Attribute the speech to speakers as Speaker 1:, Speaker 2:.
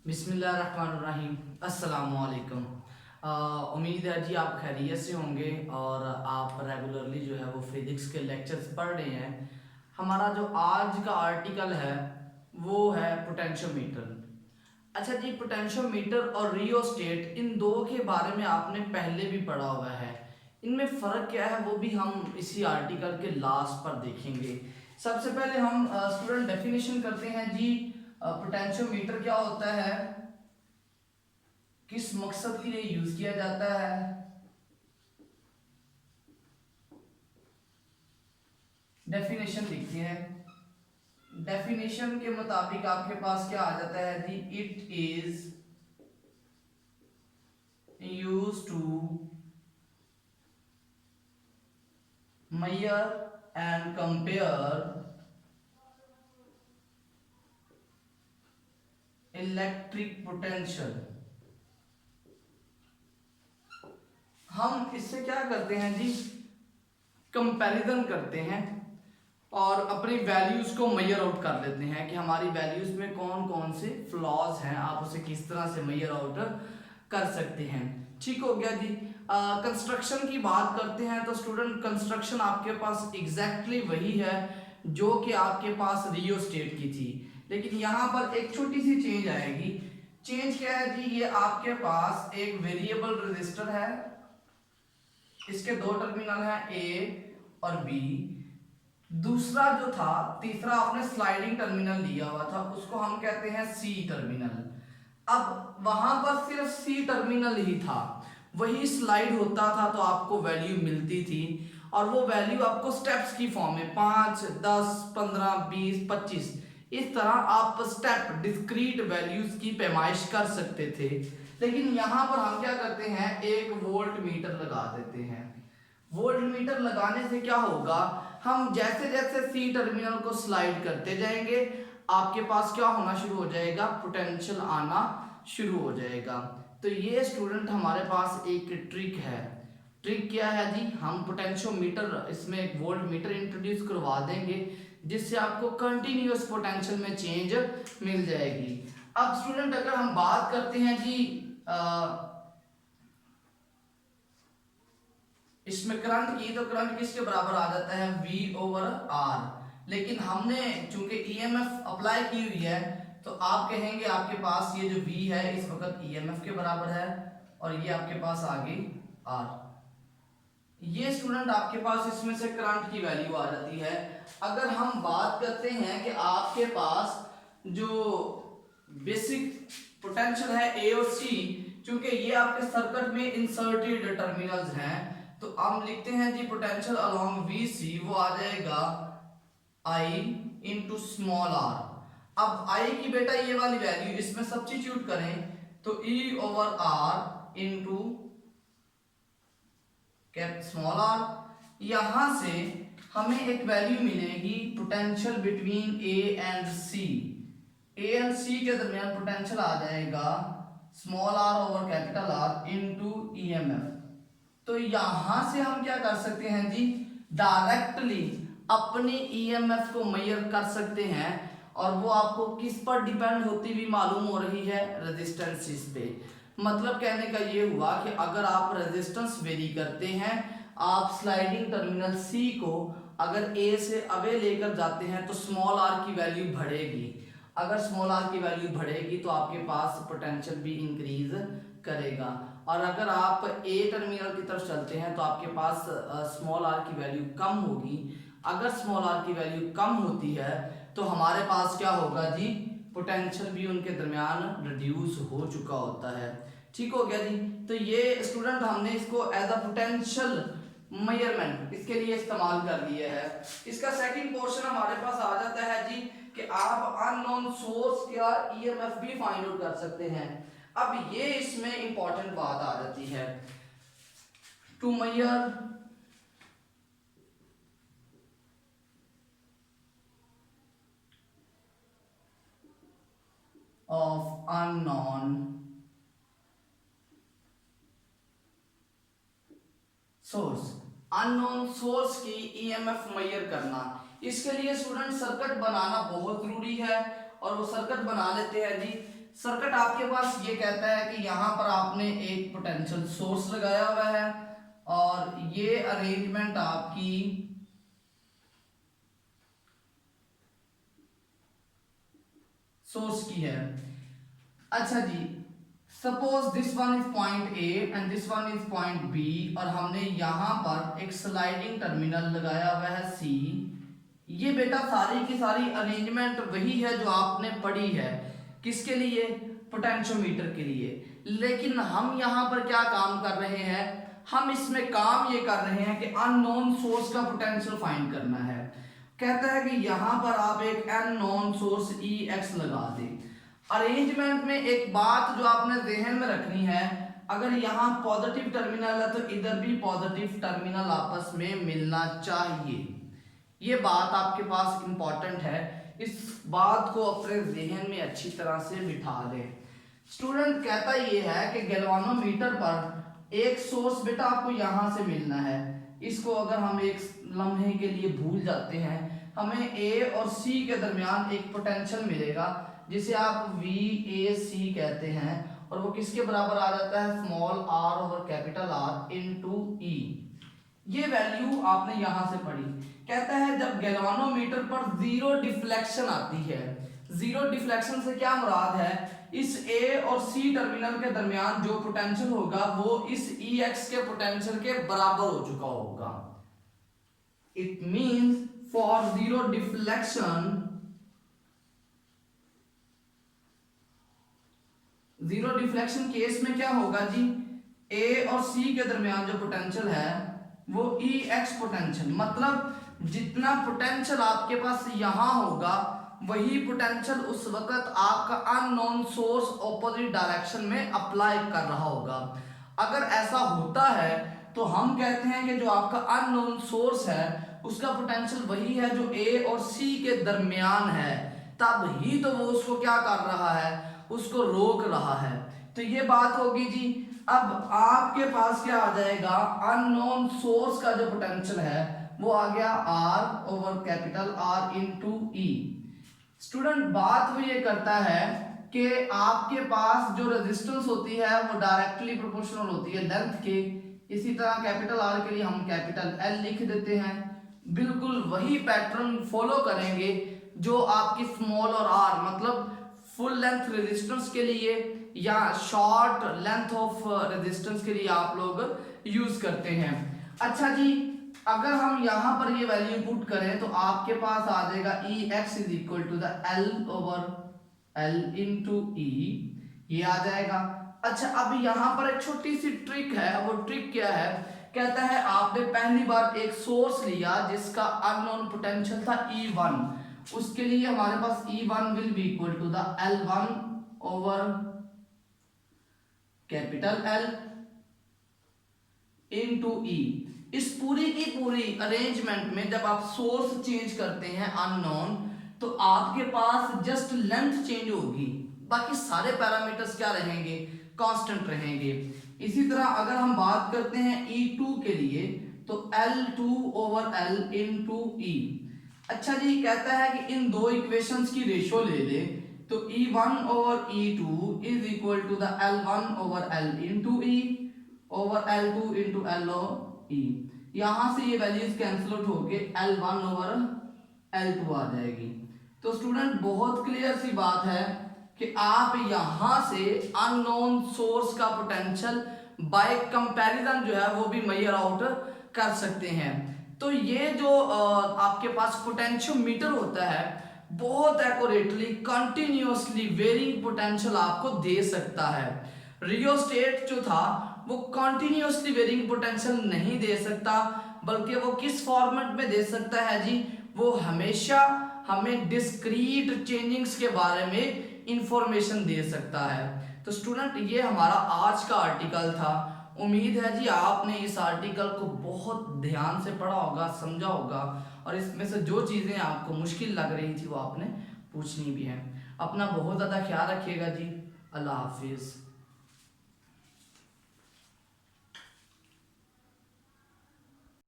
Speaker 1: बिस्मिल्लाहिर्रहमानिर्रहीम। अस्सलामुअलैकुम। उम्मीद है जी आप खैरियत से होंगे और आप रेगुलरली जो है वो फिज़िक्स के लेक्चर्स पढ़ रहे हैं। हमारा जो आज का आर्टिकल है वो है पोटेंशियोमीटर। अच्छा जी, पोटेंशियोमीटर और रियोस्टेट इन दो के बारे में आपने पहले भी पढ़ा हुआ है। इनमें फ़र्क क्या है वो भी हम इसी आर्टिकल के लास्ट पर देखेंगे। सबसे पहले हम स्टूडेंट डेफिनेशन करते हैं जी। पोटेंशियोमीटर क्या होता है, किस मकसद के लिए यूज किया जाता है, डेफिनेशन लिखते हैं। डेफिनेशन के मुताबिक आपके पास क्या आ जाता है जी, it is use to measure and compare electric potential. हम इससे क्या करते हैं जी, कंपैरिजन करते हैं और अपनी वैल्यूज को मेजर आउट कर लेते हैं कि हमारी वैल्यूज में कौन कौन से फ्लॉज हैं, आप उसे किस तरह से मेजर आउट कर सकते हैं। ठीक हो गया जी। कंस्ट्रक्शन की बात करते हैं तो स्टूडेंट कंस्ट्रक्शन आपके पास एग्जैक्टली वही है जो कि आपके पास रियोस्टेट की थी, लेकिन यहाँ पर एक छोटी सी चेंज आएगी। चेंज क्या है जी, ये आपके पास एक वेरिएबल रजिस्टर है, इसके दो टर्मिनल हैं ए और बी। दूसरा जो था, तीसरा आपने स्लाइडिंग टर्मिनल लिया हुआ था, उसको हम कहते हैं सी टर्मिनल। अब वहां पर सिर्फ सी टर्मिनल ही था, वही स्लाइड होता था तो आपको वैल्यू मिलती थी, और वो वैल्यू आपको स्टेप्स की फॉर्म में 5, 10, 15, 20, 25 इस तरह आप स्टेप डिस्क्रीट वैल्यूज की पैमाइश कर सकते थे। लेकिन यहां पर हम क्या करते हैं, एक वोल्ट मीटर लगा देते हैं। वोल्ट मीटर लगाने से क्या होगा, हम जैसे जैसे सी टर्मिनल को स्लाइड करते जाएंगे आपके पास क्या होना शुरू हो जाएगा, पोटेंशियल आना शुरू हो जाएगा। तो ये स्टूडेंट हमारे पास एक ट्रिक है। ट्रिक क्या है जी, हम पोटेंशियोमीटर इसमें एक वोल्ट मीटर इंट्रोड्यूस करवा देंगे जिससे आपको कंटिन्यूअस पोटेंशियल में चेंज मिल जाएगी। अब स्टूडेंट अगर हम बात करते हैं जी इसमें करंट की, तो करंट किसके बराबर आ जाता है, V/R। लेकिन हमने चूंकि ईएमएफ अप्लाई की हुई है तो आप कहेंगे आपके पास ये जो V है इस वक्त ईएमएफ के बराबर है और ये आपके पास आ गई R। ये स्टूडेंट आपके पास इसमें से करंट की वैल्यू आ जाती है। अगर हम बात करते हैं कि आपके पास जो बेसिक पोटेंशियल है ए और सी, चूंकि ये आपके सर्किट में इंसर्टेड टर्मिनल्स हैं, तो हम लिखते हैं जी पोटेंशियल अलोंग वी सी वो आ जाएगा आई इंटू स्मॉल आर। अब आई की बेटा ये वाली वैल्यू इसमें सब्स्टिट्यूट करें तो E over R into cap small R. यहां से हमें एक वैल्यू मिलेगी potential between A and C. A and C के दरमियान पोटेंशियल आ जाएगा small R over capital R into EMF. तो यहां से हम क्या कर सकते हैं जी, डायरेक्टली अपने ईएमएफ को मेजर कर सकते हैं, और वो आपको किस पर डिपेंड होती हुई मालूम हो रही है, रेजिस्टेंस पे। मतलब कहने का ये हुआ कि अगर आप रेजिस्टेंस वेरी करते हैं, आप स्लाइडिंग टर्मिनल सी को अगर ए से अवे लेकर जाते हैं तो स्मॉल आर की वैल्यू बढ़ेगी। अगर स्मॉल आर की वैल्यू बढ़ेगी तो आपके पास पोटेंशियल भी इंक्रीज करेगा, और अगर आप ए टर्मिनल की तरफ चलते हैं तो आपके पास स्मॉल आर की वैल्यू कम होगी। अगर स्मॉल आर की वैल्यू कम होती है तो हमारे पास क्या होगा जी, पोटेंशियल भी उनके दरमियान रिड्यूस हो चुका होता है। ठीक हो गया जी। तो ये स्टूडेंट हमने इसको एज अ पोटेंशियल मेजरमेंट इसके लिए इस्तेमाल कर लिया है। इसका सेकंड पोर्शन हमारे पास आ जाता है जी कि आप अननोन सोर्स या ईएमएफ भी फाइंड आउट कर सकते हैं। अब ये इसमें इंपॉर्टेंट बात आ जाती है, to measure of unknown source. Unknown source की ईएमएफ मेजर करना, इसके लिए स्टूडेंट सर्किट बनाना बहुत जरूरी है, और वो सर्किट बना लेते हैं जी। सर्किट आपके पास ये कहता है कि यहाँ पर आपने एक पोटेंशियल सोर्स लगाया हुआ है और ये अरेंजमेंट आपकी सोर्स की है। अच्छा जी, suppose this one is point A and this one is point B और हमने यहाँ पर एक स्लाइडिंग टर्मिनल लगाया हुआ है सी। ये बेटा सारी की सारी अरेंजमेंट वही है जो आपने पढ़ी है, किसके लिए? पोटेंशियोमीटर के लिए। लेकिन हम यहाँ पर क्या काम कर रहे हैं? हम इसमें काम ये कर रहे हैं कि अननोन सोर्स का पोटेंशियल फाइंड करना है। कहता है कि यहाँ पर आप एक अननोन सोर्स ई एक्स लगा दें। अरेंजमेंट में एक बात जो आपने ध्यान में रखनी है, अगर यहाँ पॉजिटिव टर्मिनल है तो इधर भी पॉजिटिव टर्मिनल आपस में मिलना चाहिए। ये बात आपके पास इंपॉर्टेंट है, इस बात को अपने जहन में अच्छी तरह से बिठा लें। स्टूडेंट कहता ये है कि गैल्वानोमीटर पर एक सोर्स बेटा आपको यहाँ से मिलना है। इसको अगर हम एक लम्हे के लिए भूल जाते हैं, हमें ए और सी के दरमियान एक पोटेंशियल मिलेगा जिसे आप वी ए सी कहते हैं और वो किसके बराबर आ जाता है? Small R over capital R into E. ये वैल्यू आपने यहां से पढ़ी। कहता है जब गैल्वानोमीटर पर जीरो डिफ्लेक्शन आती है, जीरो डिफ्लेक्शन से क्या मुराद है? इस ए और सी टर्मिनल के दरमियान जो पोटेंशियल होगा वो इस ई एक्स के पोटेंशियल के बराबर हो चुका होगा। It means for zero deflection, zero deflection case में क्या होगा जी? ए और सी के दरमियान जो पोटेंशियल है वो ई एक्स पोटेंशियल, मतलब जितना पोटेंशियल आपके पास यहां होगा वही पोटेंशियल उस वक्त आपका अननोन सोर्स ऑपोजिट डायरेक्शन में अप्लाई कर रहा होगा। अगर ऐसा होता है तो हम कहते हैं कि जो आपका अननोन सोर्स है उसका पोटेंशियल वही है जो ए और सी के दरमियान है, तब ही तो वो उसको क्या कर रहा है? उसको रोक रहा है। तो ये बात होगी जी। अब आपके पास क्या आ जाएगा? अननोन सोर्स का जो पोटेंशियल है वो आ गया r over capital R into E. Student बात वो ये करता है कि आपके पास जो रेजिस्टेंस होती है वो डायरेक्टली प्रोपोर्शनल होती है लेंथ के। इसी तरह कैपिटल आर के लिए हम कैपिटल एल लिख देते हैं। बिल्कुल वही पैटर्न फॉलो करेंगे जो आपकी स्मॉल और आर, मतलब फुल लेंथ रेजिस्टेंस के लिए या शॉर्ट लेंथ ऑफ रेजिस्टेंस के लिए आप लोग यूज करते हैं। अच्छा जी, अगर हम यहाँ पर ये वैल्यू पुट करें तो आपके पास आ जाएगा E x is equal to the L over L into E, ये आ जाएगा। अच्छा, अब यहाँ पर एक छोटी सी ट्रिक है। वो ट्रिक क्या है? कहता है आपने पहली बार एक सोर्स लिया जिसका अननोन पोटेंशियल था E1, उसके लिए हमारे पास E1 will be equal to the L1 over capital L into E। इस पूरी की पूरी अरेंजमेंट में जब आप सोर्स चेंज करते हैं अननोन, तो आपके पास जस्ट लेंथ चेंज होगी, बाकी सारे पैरामीटर्स क्या रहेंगे? कांस्टेंट रहेंगे। इसी तरह अगर हम बात करते हैं E2 के लिए तो L2 over L into E। अच्छा जी, कहता है कि इन दो इक्वेशंस की रेशियो ले ले तो E1 over E2 is equal to the L1 over L into E over L2 into L E। यहां से ये वैल्यूज कैंसिल आउट होके L1 ओवर L2 आ जाएगी। तो स्टूडेंट बहुत क्लियर सी बात है कि आप यहां से अननोन सोर्स का पोटेंशियल बाय कंपैरिजन जो है वो भी मेजर आउट कर सकते हैं। तो ये जो आपके पास पोटेंशियोमीटर होता है बहुत एक्यूरेटली कंटिन्यूअसली वेरिंग पोटेंशियल आपको दे सकता है। रियोस्टेट जो था वो कंटिन्यूअसली वेरिंग पोटेंशियल नहीं दे सकता, बल्कि वो किस फॉर्मेट में दे सकता है जी? वो हमेशा हमें डिस्क्रीट चेंजिंग्स के बारे में इंफॉर्मेशन दे सकता है। तो स्टूडेंट ये हमारा आज का आर्टिकल था। उम्मीद है जी आपने इस आर्टिकल को बहुत ध्यान से पढ़ा होगा, समझा होगा और इसमें से जो चीज़ें आपको मुश्किल लग रही थी वो आपने पूछनी भी है। अपना बहुत ज़्यादा ख्याल रखिएगा जी। अल्लाह हाफिज़।